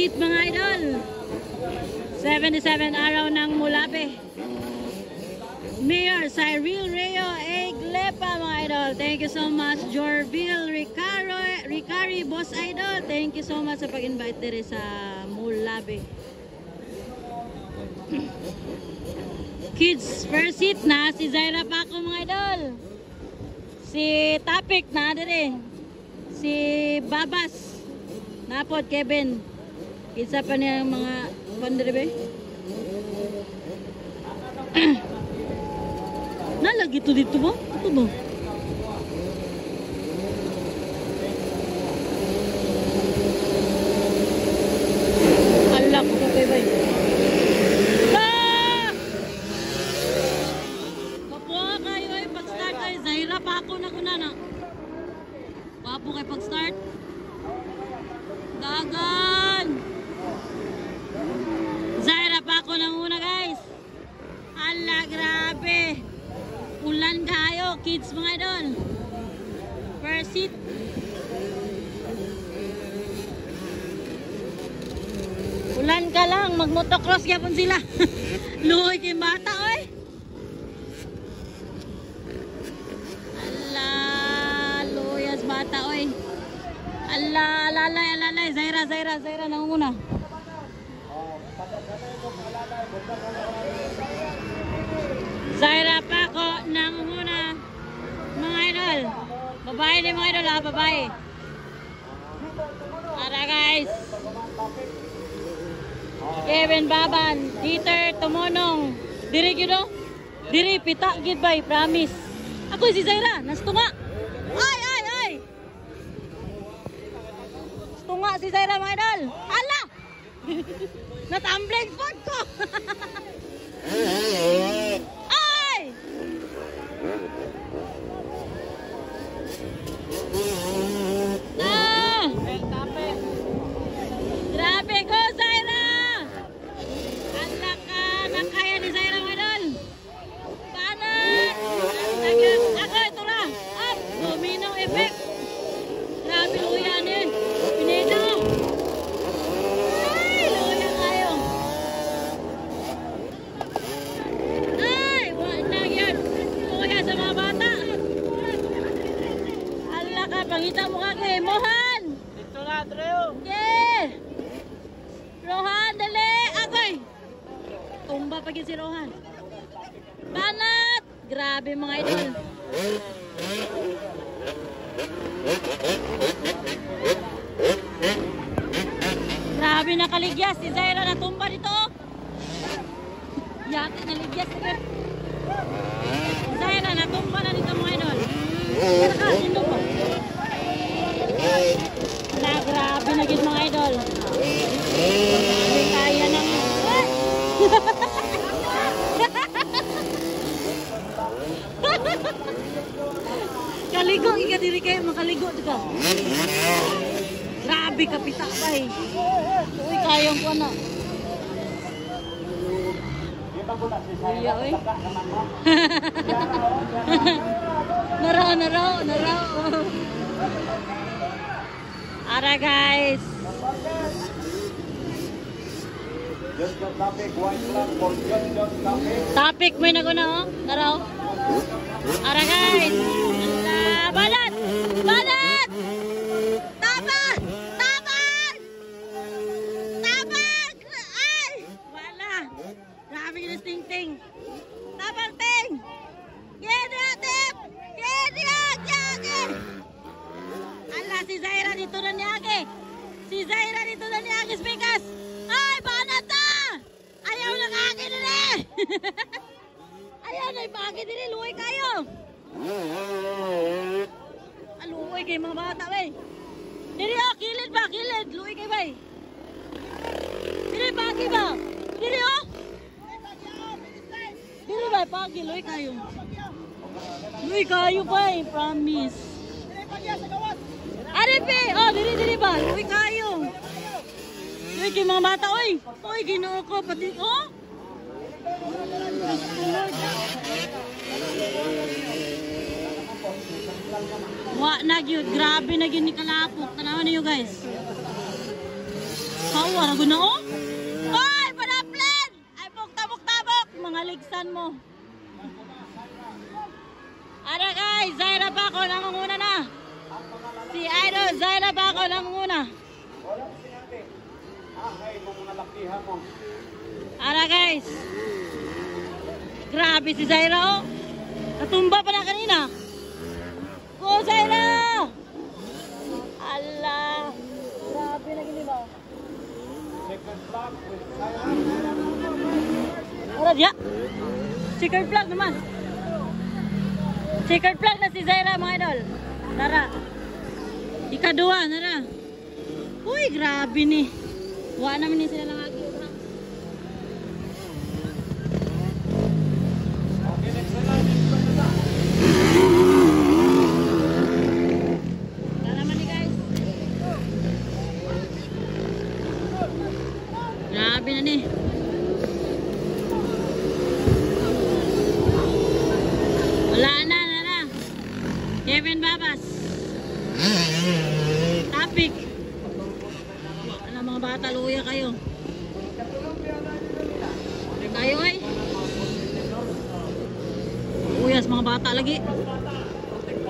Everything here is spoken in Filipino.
seat mga idol. 77 araw ng Mulabe. Mayor Cyril Reo Eglepa mga idol. Thank you so much. Jorville Ricari Boss Idol. Thank you so much sa pag-invite dire sa Mulabe. Kids first seat na si Zaira Paco mga idol. Si Tapik na dire. Si Babas. Napod Kevin. Isa pa niya mga pandrebe. Nalagi to dito ba? Ito ba? Alak ko kay bay. Kapwa kayo ay pag-start kayo. Zaira pa ako na kuna na. Papo kayo pag-start. Dagan. Zaira pa ako na una guys. Ala grabe. Ulan kayo, kids mga idol. First seat. Ulan ka lang, mag-motocross yapon sila. Luhoy kay bata, oy. Ala, luhoy as bata, oy. Ala, alalay. Zaira nanguna. Zaira pa ako nanguna. Mga idol. Babae din mga idol ha, babae. Tara guys. Kevin Baban, Dieter Tumonong. Diri gido? Diri pita gid bay, promise. Ako si Zaira, nastunga. Ay. Nastunga si Zaira mga idol. Hala. Natambling pod ko. Ay! Ah! Grabe ko, Zaira! Ala ka, nakaya ni Zaira mga idol. Paano? Ako, ito na. Up! Domino effect. Grabe, luya din. Pinito. Ay, luya kayo. Ay, wala yan. Luya sa mga bata. Ala ka, pangita mo ka kay Mohan. Dito na, Treo. Yeah! Rohan, dali! Agoy! Tumba pa si Rohan. Banat! Grabe mga idol. Grabe nakaligyas. Si Zaira natumba dito. Yate naligyas. Si Zaira natumba na dito mga idol. Sino ba? Na grabe na gid mga idol. Ay, kaya nang kaligo ika diri kayo makaligo ka. Grabe kapita ba eh. Uy kayang ko na. Iya oy. Naraw. Ara guys. Topic mo na ko na oh. Naraw. Ara guys. Balat. Tapak. Ay. Wala. Grabe yung ting. Tapak ting. Gedratip. Ala si Zaira dito na niyake. Speakers. Ay, banat na. Ayaw na kaki din eh. Ayaw na ipaki din eh. Luwi kayo. Luwi kayo mga bata eh. Dili oh, kilid ba? Luwi kayo ba eh. Dili paki ba? Dili oh. Dili ba? Paki, luwi kayo. Luwi kayo ba eh. Promise. Aripe! Oh, dili ba? Luwi kayo. Luwi kayo mga bata oy. Oy, ginoo ko. Pati, oh. Wa na gyud, grabe na gyud ni kalapok. Tanaw niyo guys. Power Pagod na oh. Ay, panaplen! Ay, tabok-tabok! Mga ligsan mo. Ara guys, Zaira Baco nangunguna na. Si Idol Zaira Baco nangunguna. Ara guys. Grabe si Zaira oh. Natumba pa na kanina. Go Zaira! Allah. Grabe na gini ba? Ara dia. Checkered flag naman. Checkered flag na si Zaira mga idol. Nara. Ika-2 nara. Uy, grabe ni. Wa naman ni sila lang agi. Grabe na ni. Wala na, nara. Kevin Babas. Topic. Ano mga bata, luya kayo. Kayo ay. Uyas mga bata lagi.